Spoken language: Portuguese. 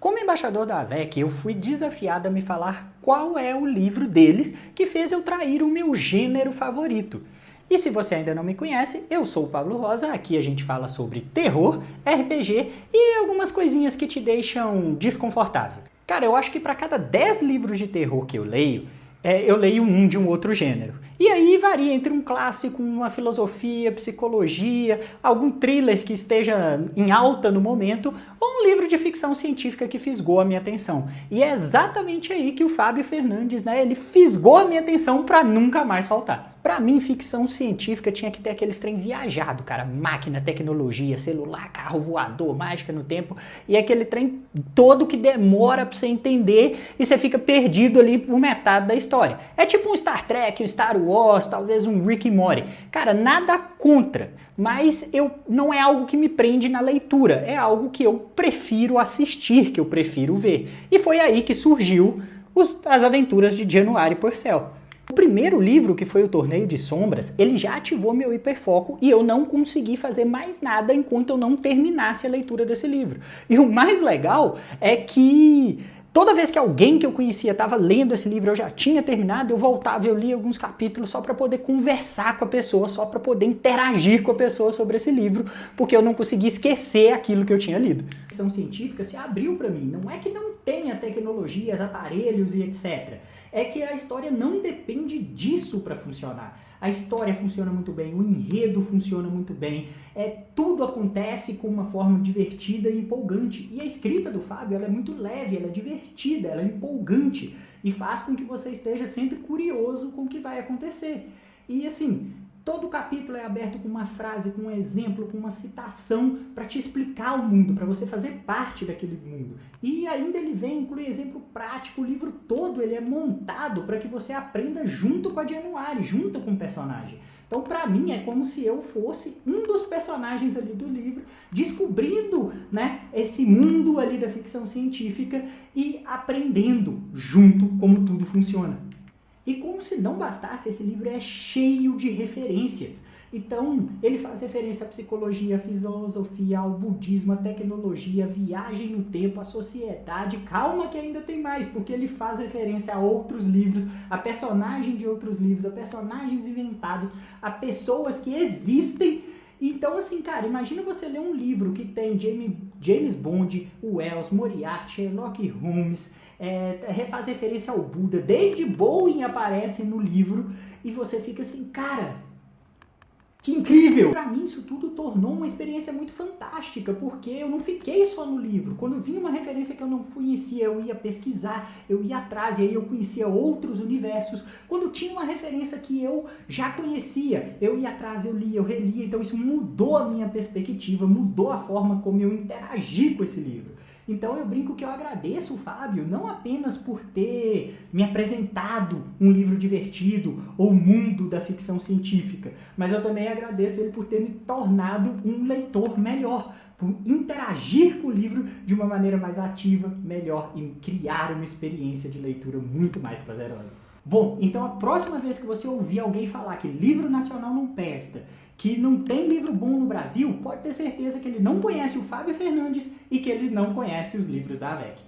Como embaixador da AVEC, eu fui desafiado a me falar qual é o livro deles que fez eu trair o meu gênero favorito. E se você ainda não me conhece, eu sou o Pablo Rosa, aqui a gente fala sobre terror, RPG e algumas coisinhas que te deixam desconfortável. Cara, eu acho que para cada 10 livros de terror que eu leio um de um outro gênero. E aí varia entre um clássico, uma filosofia, psicologia, algum thriller que esteja em alta no momento, ou um livro de ficção científica que fisgou a minha atenção. E é exatamente aí que o Fábio Fernandes, ele fisgou a minha atenção para nunca mais faltar. Pra mim, ficção científica tinha que ter aqueles trem viajado, cara. Máquina, tecnologia, celular, carro voador, mágica no tempo. E aquele trem todo que demora pra você entender e você fica perdido ali por metade da história. É tipo um Star Trek, um Star Wars, talvez um Rick e Morty. Cara, nada contra, mas não é algo que me prende na leitura. É algo que eu prefiro assistir, que eu prefiro ver. E foi aí que surgiu as aventuras de Januário Purcell. O primeiro livro, que foi o Torneio de Sombras, ele já ativou meu hiperfoco e eu não consegui fazer mais nada enquanto eu não terminasse a leitura desse livro. E o mais legal é que toda vez que alguém que eu conhecia estava lendo esse livro, eu já tinha terminado, eu voltava, eu lia alguns capítulos só para poder conversar com a pessoa, só para poder interagir com a pessoa sobre esse livro, porque eu não conseguia esquecer aquilo que eu tinha lido. A ficção científica se abriu para mim, não é que não tenha tecnologias, aparelhos e etc. É que a história não depende disso para funcionar. A história funciona muito bem, o enredo funciona muito bem, tudo acontece com uma forma divertida e empolgante. E a escrita do Fábio ela é muito leve, ela é divertida, ela é empolgante e faz com que você esteja sempre curioso com o que vai acontecer. E assim, todo capítulo é aberto com uma frase, com um exemplo, com uma citação para te explicar o mundo, para você fazer parte daquele mundo. E ainda ele inclui exemplo prático, o livro todo ele é montado para que você aprenda junto com a Januário, junto com o personagem. Então, para mim, é como se eu fosse um dos personagens ali do livro, descobrindo, esse mundo ali da ficção científica e aprendendo junto como tudo funciona. E como se não bastasse, esse livro é cheio de referências. Então, ele faz referência à psicologia, à filosofia, ao budismo, à tecnologia, à viagem no tempo, à sociedade. Calma que ainda tem mais, porque ele faz referência a outros livros, a personagens de outros livros, a personagens inventados, a pessoas que existem. Então, assim, cara, imagina você ler um livro que tem James Bond, Wells, Moriarty, Sherlock Holmes, faz referência ao Buda, David Bowie aparece no livro e você fica assim, cara, que incrível! Pra mim isso tudo tornou uma experiência muito fantástica, porque eu não fiquei só no livro. Quando vinha uma referência que eu não conhecia, eu ia pesquisar, eu ia atrás, e aí eu conhecia outros universos. Quando tinha uma referência que eu já conhecia, eu ia atrás, eu lia, eu relia. Então isso mudou a minha perspectiva, mudou a forma como eu interagi com esse livro. Então eu brinco que eu agradeço o Fábio não apenas por ter me apresentado um livro divertido ou o mundo da ficção científica, mas eu também agradeço ele por ter me tornado um leitor melhor, por interagir com o livro de uma maneira mais ativa, melhor e criar uma experiência de leitura muito mais prazerosa. Bom, então a próxima vez que você ouvir alguém falar que livro nacional não presta, que não tem livro bom no Brasil, pode ter certeza que ele não conhece o Fábio Fernandes e que ele não conhece os livros da AVEC.